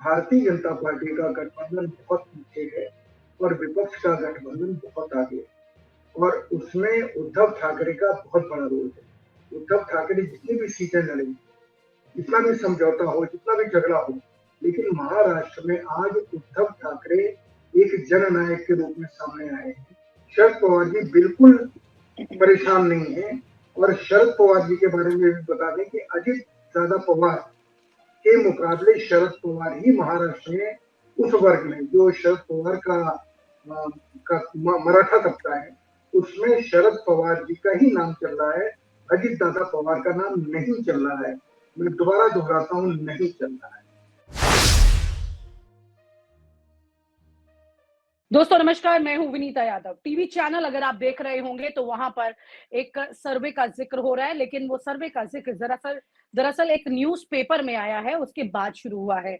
Bharatiya Janata party का गठबंधन बहुत पीछे है और विपक्ष का गठबंधन बहुत आगे है और उसमें उद्धव ठाकरे का बहुत बड़ा रोल है। उद्धव ठाकरे जितनी भी सीटें लड़ेंगे, जितना भी समझौता हो, जितना भी झगड़ा हो, लेकिन महाराष्ट्र में आज उद्धव ठाकरे एक जननायक के रूप में सामने आए हैं। शरद पवार जी बिल्कुल परेशान नहीं है और शरद पवार जी के बारे में भी बता दें कि अजित दादा पवार के मुकाबले शरद पवार ही महाराष्ट्र में उस वर्ग में जो शरद पवार का मराठा तबका है, उसमें शरद पवार जी का ही नाम चल रहा है, अजित दादा पवार का नाम नहीं चल रहा है। मैं दोबारा दोहराता हूँ, नहीं चल रहा है। दोस्तों नमस्कार, मैं हूं विनीता यादव। टीवी चैनल अगर आप देख रहे होंगे तो वहां पर एक सर्वे का जिक्र हो रहा है, लेकिन वो सर्वे का जिक्र दरअसल एक न्यूज़पेपर में आया है, उसके बाद शुरू हुआ है।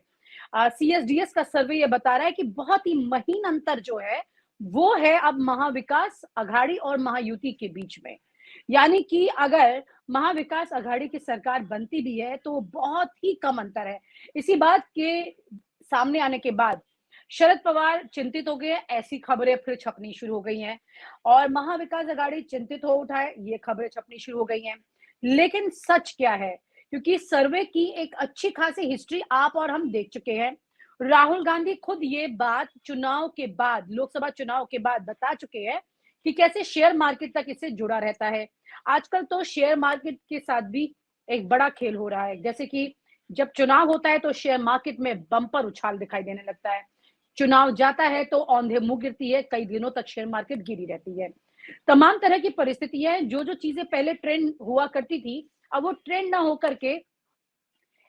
सीएसडीएस का सर्वे ये बता रहा है कि बहुत ही महीन अंतर जो है वो है अब महाविकास अघाड़ी और महायुति के बीच में। यानी कि अगर महाविकास अघाड़ी की सरकार बनती भी है तो बहुत ही कम अंतर है। इसी बात के सामने आने के बाद शरद पवार चिंतित हो गए, ऐसी खबरें फिर छपनी शुरू हो गई हैं और महाविकास अघाड़ी चिंतित हो उठा है, ये खबरें छपनी शुरू हो गई हैं। लेकिन सच क्या है? क्योंकि सर्वे की एक अच्छी खासी हिस्ट्री आप और हम देख चुके हैं। राहुल गांधी खुद ये बात चुनाव के बाद, लोकसभा चुनाव के बाद बता चुके हैं कि कैसे शेयर मार्केट तक इससे जुड़ा रहता है। आजकल तो शेयर मार्केट के साथ भी एक बड़ा खेल हो रहा है, जैसे कि जब चुनाव होता है तो शेयर मार्केट में बम्पर उछाल दिखाई देने लगता है। चुनाव जाता है तो औंधे मुंह गिरती है, कई दिनों तक शेयर मार्केट गिरी रहती है। तमाम तरह की परिस्थितियां हैं, जो चीजें पहले ट्रेंड हुआ करती थी, अब वो ट्रेंड ना होकर के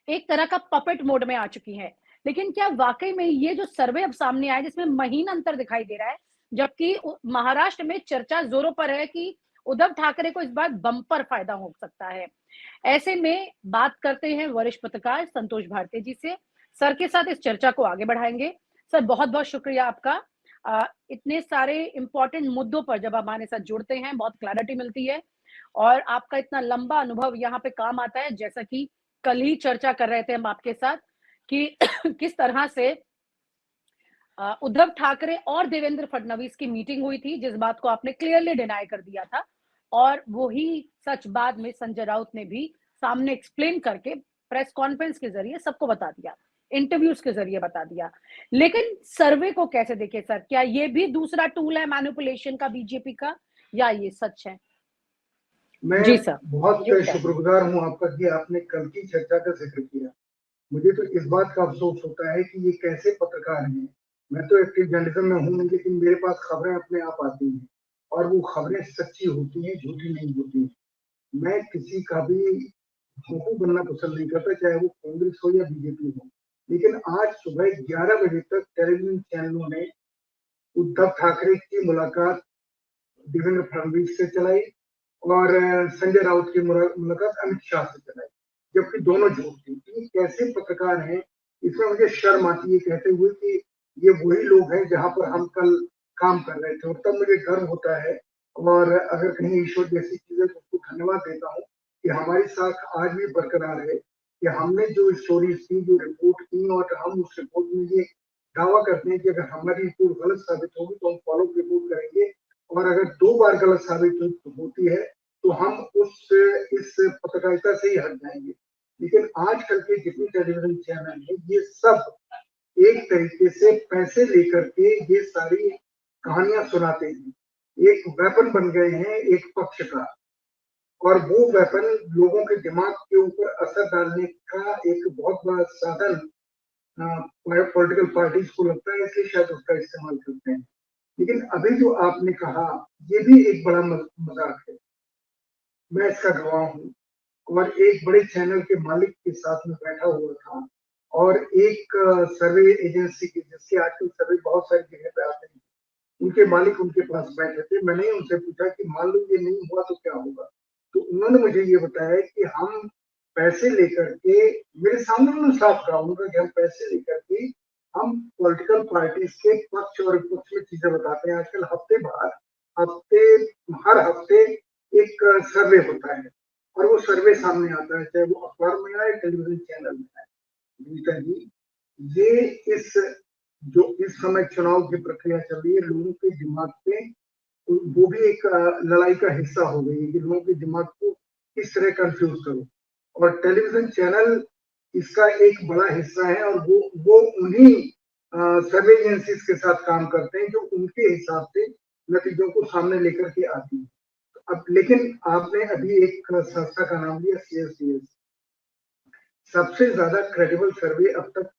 एक तरह का पपेट मोड में आ चुकी है। लेकिन क्या वाकई में ये जो सर्वे अब सामने आया जिसमें महीन अंतर दिखाई दे रहा है, जबकि महाराष्ट्र में चर्चा जोरों पर है कि उद्धव ठाकरे को इस बार बम्पर फायदा हो सकता है। ऐसे में बात करते हैं वरिष्ठ पत्रकार संतोष भारती जी से। सर के साथ इस चर्चा को आगे बढ़ाएंगे। सर, बहुत बहुत शुक्रिया आपका। इतने सारे इंपॉर्टेंट मुद्दों पर जब आप हमारे साथ जुड़ते हैं बहुत क्लैरिटी मिलती है और आपका इतना लंबा अनुभव यहाँ पे काम आता है। जैसा कि कल ही चर्चा कर रहे थे हम आपके साथ कि किस तरह से उद्धव ठाकरे और देवेंद्र फडणवीस की मीटिंग हुई थी, जिस बात को आपने क्लियरली डिनाई कर दिया था और वही सच बाद में संजय राउत ने भी सामने एक्सप्लेन करके प्रेस कॉन्फ्रेंस के जरिए सबको बता दिया, इंटरव्यूज के जरिए बता दिया। लेकिन सर्वे को कैसे देखे सर? क्या ये भी दूसरा टूल है मैनिपुलेशन का बीजेपी का, या ये सच है? मैं जी सर। बहुत शुक्रगुजार हूँ आपका कि आपने कल की चर्चा का जिक्र किया। मुझे तो इस बात का अफसोस होता है कि ये कैसे पत्रकार हैं। मैं तो एक्टिव जर्नलिज्म में हूँ, लेकिन मेरे पास खबरें अपने आप आती हैं और वो खबरें सच्ची होती हैं, झूठी नहीं होती हैं। मैं किसी का भी भोंकू बनना पसंद नहीं करता, चाहे वो कांग्रेस हो या बीजेपी हो। लेकिन आज सुबह 11 बजे तक टेलीविजन चैनलों ने उद्धव ठाकरे की मुलाकात देवेंद्र फडणवीस से चलाई और संजय राउत की मुलाकात अमित शाह से चलाई, जबकि दोनों झूठ थी। ये कैसे पत्रकार हैं, इसमें मुझे शर्म आती है कहते हुए कि ये वही लोग हैं जहां पर हम कल काम कर रहे थे, और तब मुझे गर्व होता है और अगर कहीं ईश्वर जैसी चीजें तो उसको धन्यवाद देता हूँ कि हमारी साख आज भी बरकरार है कि हमने जो स्टोरीज की, जो रिपोर्ट की, और हम उस रिपोर्ट में ये दावा करते हैं कि अगर हमारी रिपोर्ट गलत साबित होगी तो हम फॉलो रिपोर्ट करेंगे, और अगर 2 बार गलत साबित होती है तो हम इस पत्रकारिता से ही हट जाएंगे। लेकिन आजकल के जितने टेलीविजन चैनल है, ये सब एक तरीके से पैसे लेकर के ये सारी कहानियां सुनाते हैं, एक वेपन बन गए हैं एक पक्ष का, और वो वेपन लोगों के दिमाग के ऊपर असर डालने का एक बहुत बड़ा साधन पॉलिटिकल पार्टीज को लगता है, इसलिए शायद उसका इस्तेमाल करते हैं। लेकिन अभी जो आपने कहा, ये भी एक बड़ा मजाक है। मैं इसका गवाह हूँ और एक बड़े चैनल के मालिक के साथ में बैठा हुआ था और एक सर्वे एजेंसी की, जिसके आजकल सर्वे बहुत सारी जगह पे आते हैं, उनके मालिक उनके पास बैठे थे। मैंने उनसे पूछा कि मान लो ये नहीं हुआ तो क्या होगा, तो उन्होंने मुझे ये बताया कि हम पैसे लेकर के, मेरे सामने उन्होंने साफ कहा उनका कि हम पैसे लेकर के हम पॉलिटिकल पार्टीज के पक्ष और विपक्ष में चीजें बताते हैं। आजकल हफ्ते हर हफ्ते एक सर्वे होता है और वो सर्वे सामने आता है, चाहे वो अखबार में आए, टेलीविजन चैनल में आए। गीता जी, ये इस जो इस समय चुनाव की प्रक्रिया चल रही है, लोगों के दिमाग पे वो भी एक लड़ाई का हिस्सा हो गई है कि लोगों के दिमाग को किस तरह कंफ्यूज करो। और टेलीविजन चैनल इसका एक बड़ा हिस्सा है, और वो उन्हीं सर्वे एजेंसीज के साथ काम करते हैं जो उनके हिसाब से नतीजों को सामने लेकर के आती है। अब लेकिन आपने अभी एक संस्था का नाम लिया, CSDS। सबसे ज्यादा क्रेडिबल सर्वे अब तक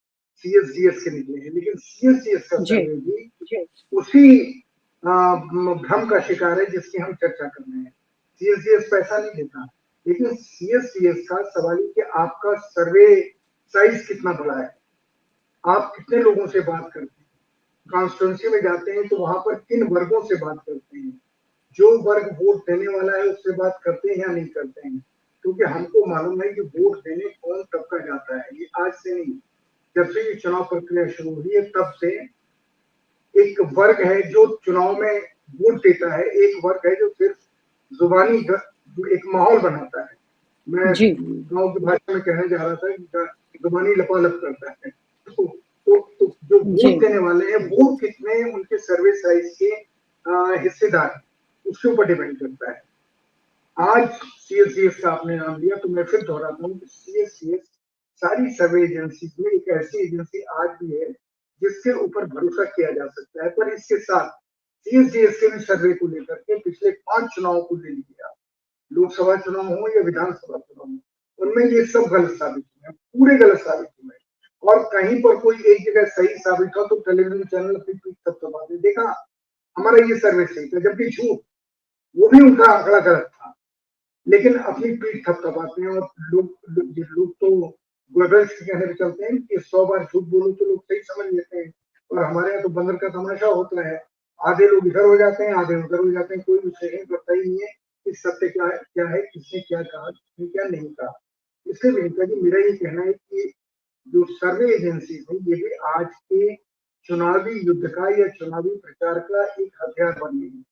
CSDS के निकले हैं, लेकिन CSDS का जी सर्वे भी उसी भ्रम का शिकार है जिसकी हम चर्चा कर रहे हैं। CSDS पैसा नहीं देता, लेकिन CSDS का सवाल है कि आपका सर्वे साइज कितना बड़ा है, आप कितने लोगों से बात करते हैं, कॉन्स्टिट्यूंसी में जाते हैं तो वहां पर किन वर्गों से बात करते हैं, जो वर्ग वोट देने वाला है उससे बात करते हैं या नहीं करते हैं। क्योंकि हमको मालूम है कि वोट देने कौन तबका जाता है, ये आज से नहीं, जब से ये चुनाव प्रक्रिया शुरू हुई है तब से एक वर्ग है जो चुनाव में वोट देता है, एक वर्ग है जो सिर्फ जुबानी जो एक माहौल बनाता है। मैं जी गांव की भाषा में कहने जा रहा था कि जुबानी लपालप करता है। तो जो जी वोट देने वाले हैं वो कितने उनके सर्वे साइज के हिस्सेदार हैं, उसके ऊपर डिपेंड करता है। आज CSDS का आपने नाम लिया तो मैं फिर दोहराता हूँ कि CSDS सारी सर्वे एजेंसी में एक ऐसी एजेंसी आज भी है जिसके ऊपर भरोसा किया जा सकता है। पर इसके साथ CSDS के भी सर्वे को लेकर के पिछले 5 चुनावों को ले लीजिए आप, लोकसभा चुनाव हो या विधानसभा चुनाव हो, उनमें ये सब गलत साबित हुए हैं, पूरे गलत साबित हुए हैं। और कहीं पर कोई एक जगह सही साबित हो तो टेलीविजन चैनल अपनी पीठ थपथपाते, देखा हमारा ये सर्वे सही था, जबकि झूठ, वो भी उनका आंकड़ा गलत था, लेकिन अपनी पीठ थपथपाते हैं। और लोग तो गोएबल्स के कहने पे चलते हैं कि 100 बार झूठ बोलो तो लोग सही समझ लेते हैं। और हमारे यहाँ तो बंदर का तमाशा होता है, आधे लोग इधर हो जाते हैं, आधे उधर हो जाते हैं, कोई विश्लेषण करता ही नहीं है कि सत्य क्या है, किसने क्या कहा, किसने क्या नहीं कहा। इसलिए विनीता जी, मेरा ये कहना है कि जो सर्वे एजेंसी है ये भी आज के चुनावी युद्ध का या चुनावी प्रचार का एक हथियार बन गई है।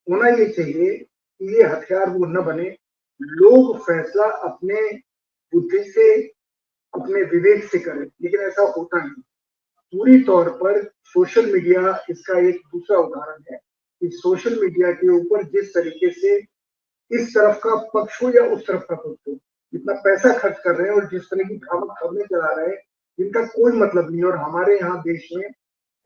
होना ये चाहिए कि ये हथियार वो न बने, लोग फैसला अपने बुद्धि से, अपने विवेक से करें, लेकिन ऐसा होता नहीं। पूरी तौर पर सोशल मीडिया इसका एक दूसरा उदाहरण है कि सोशल मीडिया के ऊपर जिस तरीके से इस तरफ का पक्ष हो या उस तरफ का पक्ष हो, जितना पैसा खर्च कर रहे हैं और जिस तरह की भ्रामक खबरें चला रहे हैं जिनका कोई मतलब नहीं। और हमारे यहाँ देश में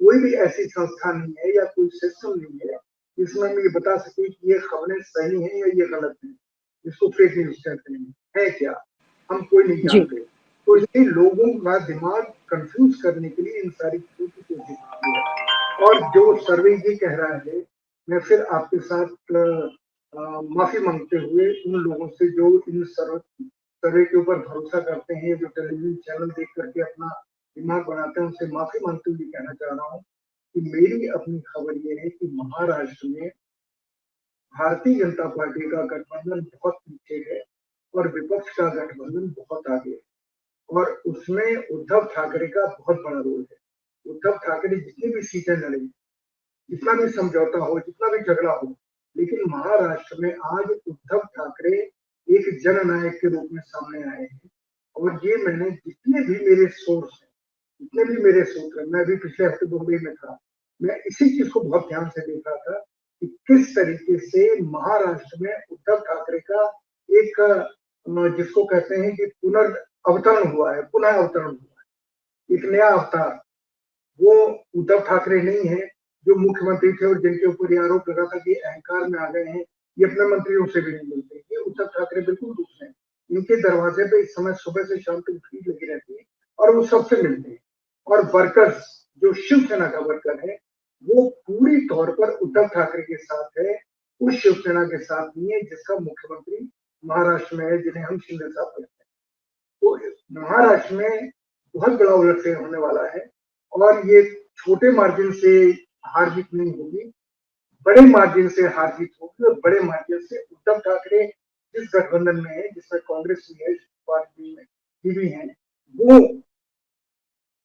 कोई भी ऐसी संस्था नहीं है या कोई सिस्टम नहीं है जिसमें हम ये बता सके कि ये खबरें सही हैं या ये गलत हैं, इसको फेक न्यूज कहते हैं, है क्या, हम कोई नहीं जी जानते। तो इसलिए लोगों का दिमाग कंफ्यूज करने के लिए इन सारी चीजों की कोशिश होती है। और जो सर्वे ये कह रहा है, मैं फिर आपके साथ माफी मांगते हुए उन लोगों से जो इन सर्वे के ऊपर भरोसा करते हैं, जो टेलीविजन चैनल देख करके अपना दिमाग बनाते हैं, उनसे माफी मांगते हुए कहना चाह रहा हूँ कि मेरी अपनी खबर ये है कि महाराष्ट्र में भारतीय जनता पार्टी का गठबंधन बहुत पीछे है और विपक्ष का गठबंधन बहुत आगे है। और उसमें उद्धव ठाकरे का बहुत बड़ा रोल है। उद्धव ठाकरे जितनी भी सीटें लड़े, जितना भी समझौता हो, जितना भी झगड़ा हो, लेकिन महाराष्ट्र में आज उद्धव ठाकरे एक जननायक के रूप में सामने आए हैं। और ये मैंने जितने भी मेरे सोर्स हैं, जितने भी मेरे सूत्र हैं, मैं भी पिछले हफ्ते बॉम्बे में था, मैं इसी चीज को बहुत ध्यान से देख रहा था कि किस तरीके से महाराष्ट्र में उद्धव ठाकरे का एक जिसको कहते हैं कि पुनर्अवतरण हुआ है, पुनः अवतरण हुआ है, एक नया अवतार। वो उद्धव ठाकरे नहीं है जो मुख्यमंत्री थे और जिनके ऊपर ये आरोप लगा था कि अहंकार में आ गए हैं, ये अपने मंत्रियों से भी नहीं मिलते। ये उद्धव ठाकरे बिल्कुल दूसरे हैं। इनके दरवाजे पे इस समय सुबह से शाम तक भीड़ लगी रहती है और वो सबसे मिलते हैं। और वर्कर्स, जो शिवसेना का वर्कर है, वो पूरी तौर पर उद्धव ठाकरे के साथ है, उस शिवसेना के साथ नहीं है जिसका मुख्यमंत्री महाराष्ट्र में है, जिन्हें हम शिंदे साहब कहते हैं। तो महाराष्ट्र में बहुत बड़ा उलटफेर होने वाला है और ये छोटे मार्जिन से हार जीत नहीं होगी, बड़े मार्जिन से हार जीत होगी। और बड़े मार्जिन से उद्धव ठाकरे जिस गठबंधन में है, जिसमें कांग्रेस भी है, पार्टी में भी है, वो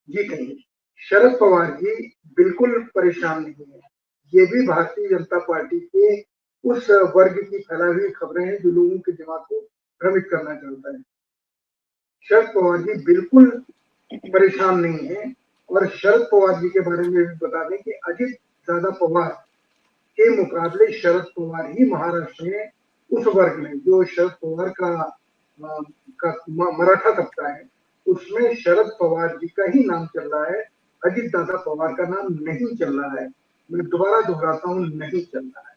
जीतेंगे। शरद पवार जी बिल्कुल परेशान नहीं है, ये भी भारतीय जनता पार्टी के उस वर्ग की फैलाई हुई खबरें हैं जो लोगों के दिमाग को भ्रमित करना चाहता है। शरद पवार जी बिल्कुल परेशान नहीं है। और शरद पवार जी के बारे में भी बता दें कि अजित दादा पवार के मुकाबले शरद पवार ही महाराष्ट्र में उस वर्ग में जो शरद पवार का मराठा तबका है, उसमें शरद पवार जी का ही नाम चल रहा है, अजित दादा पवार का नाम नहीं चल रहा है। मैं दोबारा दोहराता हूँ, नहीं चल रहा है।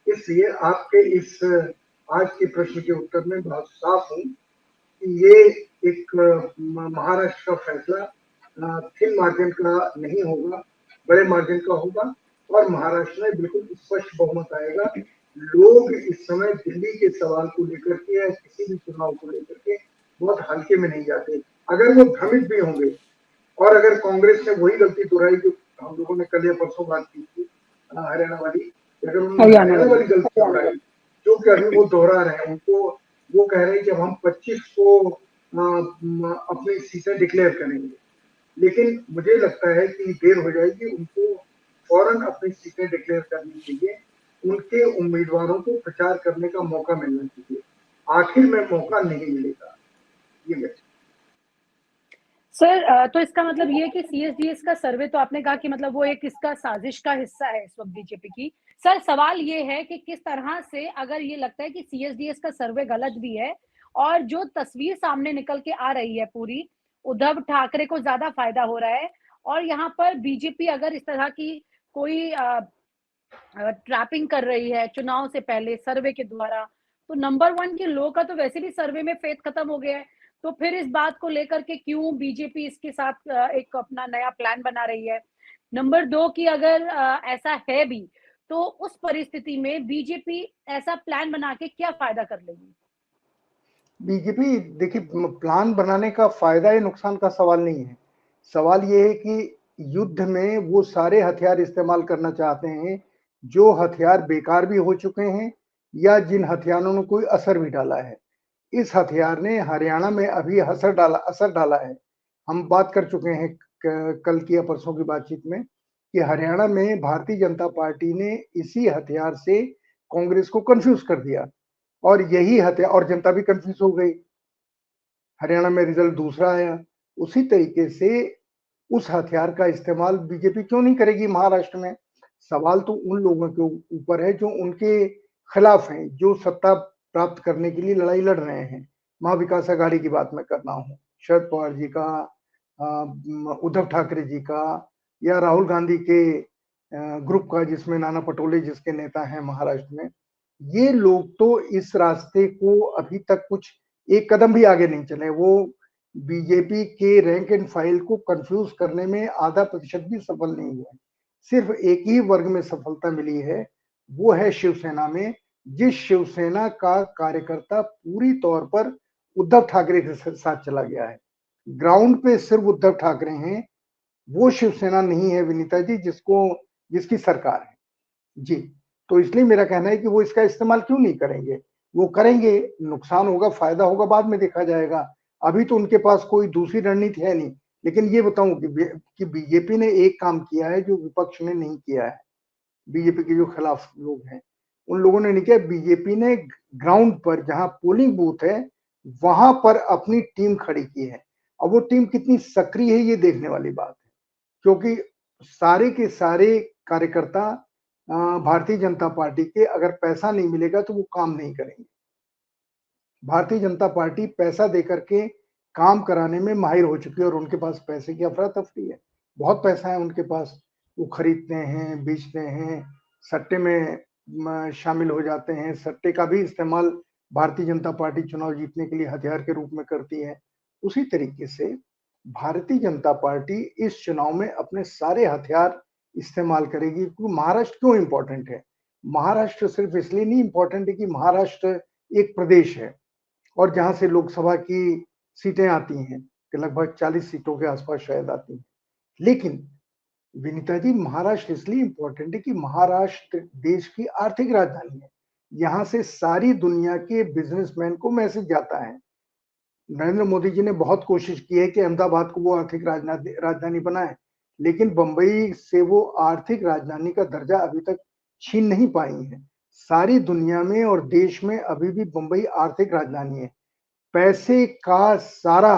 इसलिए आपके इस आज के प्रश्न के उत्तर में बहुत साफ हूँ कि ये एक महाराष्ट्र का फैसला थिन मार्जिन का नहीं होगा, बड़े मार्जिन का होगा और महाराष्ट्र में बिल्कुल स्पष्ट बहुमत आएगा। लोग इस समय दिल्ली के सवाल को लेकर के या किसी भी चुनाव को लेकर के बहुत हल्के में नहीं जाते। अगर वो भ्रमित भी होंगे और अगर कांग्रेस ने वही गलती दोहराई जो हम लोगों ने कल या परसों बात की थी हरियाणा वाली, अगर उन्होंने हरियाणा हरियाणा वाली। वाली गलती दोहराई जो कि अभी वो दोहरा रहे हैं, उनको वो कह रहे हैं कि हम 25 को अपनी सीटें डिक्लेयर करेंगे, लेकिन मुझे लगता है कि देर हो जाएगी। उनको फौरन अपनी सीटें डिक्लेयर करनी चाहिए, उनके उम्मीदवारों को प्रचार करने का मौका मिलना चाहिए। आखिर में मौका नहीं मिलेगा, ये मैं सर तो इसका मतलब ये है कि सीएसडीएस का सर्वे तो आपने कहा कि मतलब वो एक इसका साजिश का हिस्सा है इस वक्त बीजेपी की। सर सवाल ये है कि किस तरह से अगर ये लगता है कि सीएसडीएस का सर्वे गलत भी है और जो तस्वीर सामने निकल के आ रही है पूरी, उद्धव ठाकरे को ज्यादा फायदा हो रहा है और यहाँ पर बीजेपी अगर इस तरह की कोई ट्रैपिंग कर रही है चुनाव से पहले सर्वे के द्वारा, तो नंबर वन के लोग का तो वैसे भी सर्वे में फेथ खत्म हो गया है। तो फिर इस बात को लेकर के क्यों बीजेपी इसके साथ एक अपना नया प्लान बना रही है। नंबर दो की अगर ऐसा है भी तो उस परिस्थिति में बीजेपी ऐसा प्लान बना के क्या फायदा कर लेगी। बीजेपी देखिए, प्लान बनाने का फायदा या नुकसान का सवाल नहीं है। सवाल ये है कि युद्ध में वो सारे हथियार इस्तेमाल करना चाहते हैं जो हथियार बेकार भी हो चुके हैं या जिन हथियारों ने कोई असर भी डाला है। इस हथियार ने हरियाणा में अभी असर डाला है। हम बात कर चुके हैं कल की या परसों की बातचीत में कि हरियाणा में भारतीय जनता पार्टी ने इसी हथियार से कांग्रेस को कंफ्यूज कर दिया और यही हथियार, और जनता भी कंफ्यूज हो गई। हरियाणा में रिजल्ट दूसरा आया। उसी तरीके से उस हथियार का इस्तेमाल बीजेपी क्यों नहीं करेगी महाराष्ट्र में। सवाल तो उन लोगों के ऊपर है जो उनके खिलाफ हैं, जो सत्ता प्राप्त करने के लिए लड़ाई लड़ रहे हैं। महाविकास अघाड़ी की बात मैं कर रहा हूँ, शरद पवार जी का, उद्धव ठाकरे जी का, या राहुल गांधी के ग्रुप का जिसमें नाना पटोले जिसके नेता हैं महाराष्ट्र में। ये लोग तो इस रास्ते को अभी तक कुछ एक कदम भी आगे नहीं चले। वो बीजेपी के रैंक एंड फाइल को कंफ्यूज करने में आधा प्रतिशत भी सफल नहीं हुए। सिर्फ एक ही वर्ग में सफलता मिली है, वो है शिवसेना में, जिस शिवसेना का कार्यकर्ता पूरी तौर पर उद्धव ठाकरे के साथ चला गया है। ग्राउंड पे सिर्फ उद्धव ठाकरे हैं, वो शिवसेना नहीं है विनीता जी जिसकी सरकार है जी। तो इसलिए मेरा कहना है कि वो इसका इस्तेमाल क्यों नहीं करेंगे। वो करेंगे, नुकसान होगा फायदा होगा बाद में देखा जाएगा। अभी तो उनके पास कोई दूसरी रणनीति है नहीं। लेकिन ये बताऊं कि बीजेपी ने एक काम किया है जो विपक्ष ने नहीं किया है। बीजेपी के जो खिलाफ लोग हैं उन लोगों ने नहीं किया। बीजेपी ने ग्राउंड पर जहां पोलिंग बूथ है वहां पर अपनी टीम खड़ी की है। अब वो टीम कितनी सक्रिय है ये देखने वाली बात है, क्योंकि सारे के सारे कार्यकर्ता भारतीय जनता पार्टी के अगर पैसा नहीं मिलेगा तो वो काम नहीं करेंगे। भारतीय जनता पार्टी पैसा देकर के काम कराने में माहिर हो चुकी है और उनके पास पैसे की अफरा तफरी है, बहुत पैसा है उनके पास। वो खरीदते हैं, बेचते हैं, सट्टे में शामिल हो जाते हैं। सट्टे का भी इस्तेमाल भारतीय जनता पार्टी चुनाव जीतने के लिए हथियार के रूप में करती है। उसी तरीके से भारतीय जनता पार्टी इस चुनाव में अपने सारे हथियार इस्तेमाल करेगी। क्योंकि महाराष्ट्र क्यों इंपॉर्टेंट है, महाराष्ट्र सिर्फ इसलिए नहीं इंपॉर्टेंट है कि महाराष्ट्र एक प्रदेश है और जहां से लोकसभा की सीटें आती हैं कि लगभग 40 सीटों के आसपास शायद आती हैं। लेकिन विनीता जी, महाराष्ट्र इसलिए इंपॉर्टेंट है कि महाराष्ट्र देश की आर्थिक राजधानी है। यहाँ से सारी दुनिया के बिजनेसमैन को मैसेज जाता है। नरेंद्र मोदी जी ने बहुत कोशिश की है कि अहमदाबाद को वो आर्थिक राजधानी बनाए, लेकिन बंबई से वो आर्थिक राजधानी का दर्जा अभी तक छीन नहीं पाई है। सारी दुनिया में और देश में अभी भी बंबई आर्थिक राजधानी है। पैसे का सारा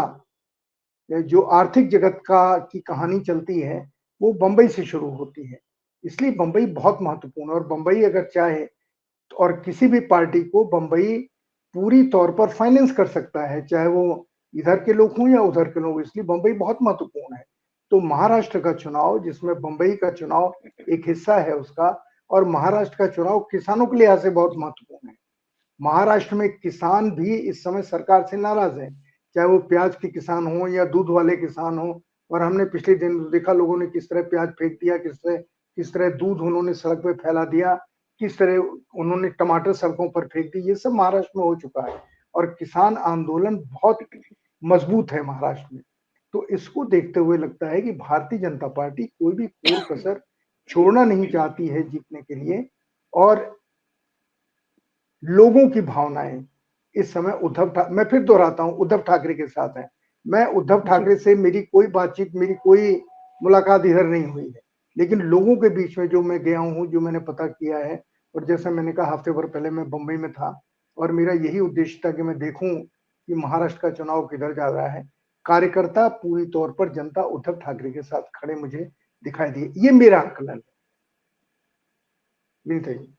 जो आर्थिक जगत की कहानी चलती है वो बंबई से शुरू होती है। इसलिए बंबई बहुत महत्वपूर्ण है और बंबई अगर चाहे और किसी भी पार्टी को बंबई पूरी तौर पर फाइनेंस कर सकता है, चाहे वो इधर के लोग हों या उधर के लोग, इसलिए बंबई बहुत महत्वपूर्ण है। तो महाराष्ट्र का चुनाव, जिसमें बंबई का चुनाव एक हिस्सा है उसका, और महाराष्ट्र का चुनाव किसानों के लिहाज से बहुत महत्वपूर्ण है। महाराष्ट्र में किसान भी इस समय सरकार से नाराज है, चाहे वो प्याज के किसान हो या दूध वाले किसान हो। और हमने पिछले दिन देखा लोगों ने किस तरह प्याज फेंक दिया, किस तरह दूध उन्होंने सड़क पे फैला दिया, किस तरह उन्होंने टमाटर सड़कों पर फेंक दी। ये सब महाराष्ट्र में हो चुका है और किसान आंदोलन बहुत मजबूत है महाराष्ट्र में। तो इसको देखते हुए लगता है कि भारतीय जनता पार्टी कोई भी कोर कसर छोड़ना नहीं चाहती है जीतने के लिए। और लोगों की भावनाएं इस समय मैं फिर दोहराता हूं, उद्धव ठाकरे के साथ है। मैं उद्धव ठाकरे से मेरी कोई बातचीत, मेरी कोई मुलाकात इधर नहीं हुई है, लेकिन लोगों के बीच में जो मैं गया हूं, जो मैंने पता किया है, और जैसा मैंने कहा हफ्ते भर पहले मैं बंबई में था और मेरा यही उद्देश्य था कि मैं देखूं कि महाराष्ट्र का चुनाव किधर जा रहा है। कार्यकर्ता पूरी तौर पर जनता उद्धव ठाकरे के साथ खड़े मुझे दिखाई दिए। ये मेरा आकलन है। विनीता जी।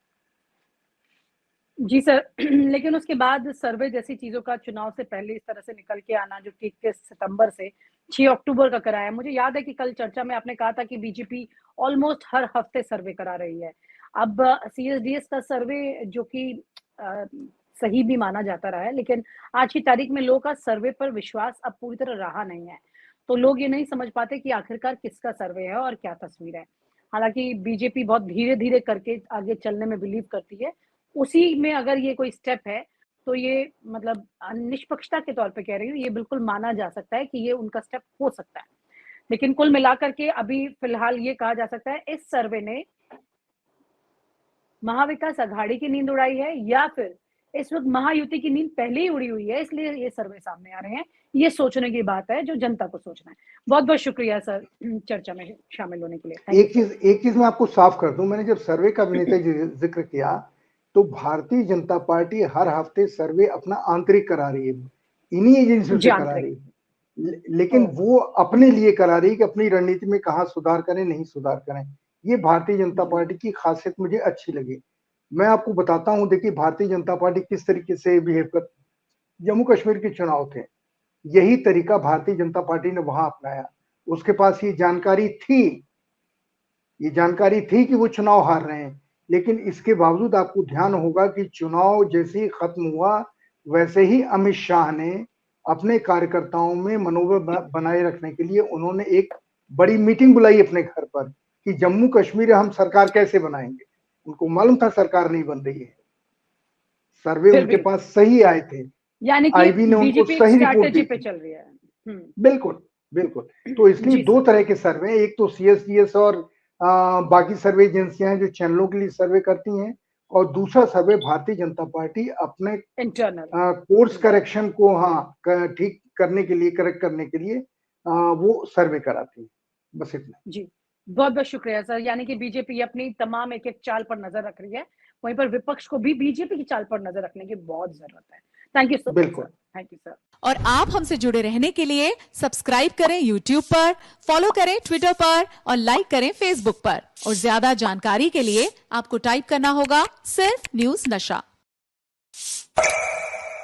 जी सर, लेकिन उसके बाद सर्वे जैसी चीजों का चुनाव से पहले इस तरह से निकल के आना, जो कि 21 सितंबर से 6 अक्टूबर का कराया। मुझे याद है कि कल चर्चा में आपने कहा था कि बीजेपी ऑलमोस्ट हर हफ्ते सर्वे करा रही है। अब सीएसडीएस का सर्वे, जो कि सही भी माना जाता रहा है, लेकिन आज की तारीख में लोगों का सर्वे पर विश्वास अब पूरी तरह रहा नहीं है। तो लोग ये नहीं समझ पाते कि आखिरकार किसका सर्वे है और क्या तस्वीर है। हालांकि बीजेपी बहुत धीरे धीरे करके आगे चलने में बिलीव करती है, उसी में अगर ये कोई स्टेप है तो ये मतलब निष्पक्षता के तौर पे कह रही हूँ, ये बिल्कुल माना जा सकता है कि ये उनका स्टेप हो सकता है। लेकिन कुल मिलाकर के अभी फिलहाल ये कहा जा सकता है इस सर्वे ने महाविकास आघाड़ी की नींद उड़ाई है, या फिर इस वक्त महायुति की नींद पहले ही उड़ी हुई है, इसलिए ये सर्वे सामने आ रहे हैं। ये सोचने की बात है जो जनता को सोचना है। बहुत बहुत शुक्रिया सर चर्चा में शामिल होने के लिए। एक चीज मैं आपको साफ कर दूं, मैंने जब सर्वे का विनीता जी जिक्र किया तो भारतीय जनता पार्टी हर हफ्ते सर्वे अपना आंतरिक करा रही है, इन्हीं एजेंसियों से करा रही है, लेकिन वो अपने लिए करा रही है कि अपनी रणनीति में कहाँ सुधार करें, नहीं सुधार करें। ये भारतीय जनता पार्टी की खासियत मुझे अच्छी लगी। मैं आपको बताता हूं, देखिए भारतीय जनता पार्टी किस तरीके से बिहेव कर, जम्मू कश्मीर के चुनाव थे, यही तरीका भारतीय जनता पार्टी ने वहां अपनाया। उसके पास ये जानकारी थी कि वो चुनाव हार रहे हैं, लेकिन इसके बावजूद आपको ध्यान होगा कि चुनाव जैसे ही खत्म हुआ वैसे ही अमित शाह ने अपने कार्यकर्ताओं में मनोबल बनाए रखने के लिए उन्होंने एक बड़ी मीटिंग बुलाई अपने घर पर कि जम्मू कश्मीर हम सरकार कैसे बनाएंगे। उनको मालूम था सरकार नहीं बन रही है, सर्वे उनके पास सही आए थे, यानी कि आईबी ने उनको सही रिपोर्ट दी पे चल रही है। बिल्कुल। तो इसलिए दो तरह के सर्वे, एक तो सीएसडीएस और बाकी सर्वे एजेंसियां हैं जो चैनलों के लिए सर्वे करती हैं, और दूसरा सर्वे भारतीय जनता पार्टी अपने इंटरनल कोर्स करेक्शन को ठीक करने के लिए, करेक्ट करने के लिए वो सर्वे कराती है। बस इतना। जी, बहुत बहुत शुक्रिया सर। यानी कि बीजेपी अपनी तमाम एक एक चाल पर नजर रख रही है, वहीं पर विपक्ष को भी बीजेपी की चाल पर नजर रखने की बहुत जरूरत है। Thank you so much sir. Thank you sir. और आप हमसे जुड़े रहने के लिए सब्सक्राइब करें YouTube पर, फॉलो करें Twitter पर और लाइक करें Facebook पर। और ज्यादा जानकारी के लिए आपको टाइप करना होगा सिर्फ न्यूज नशा।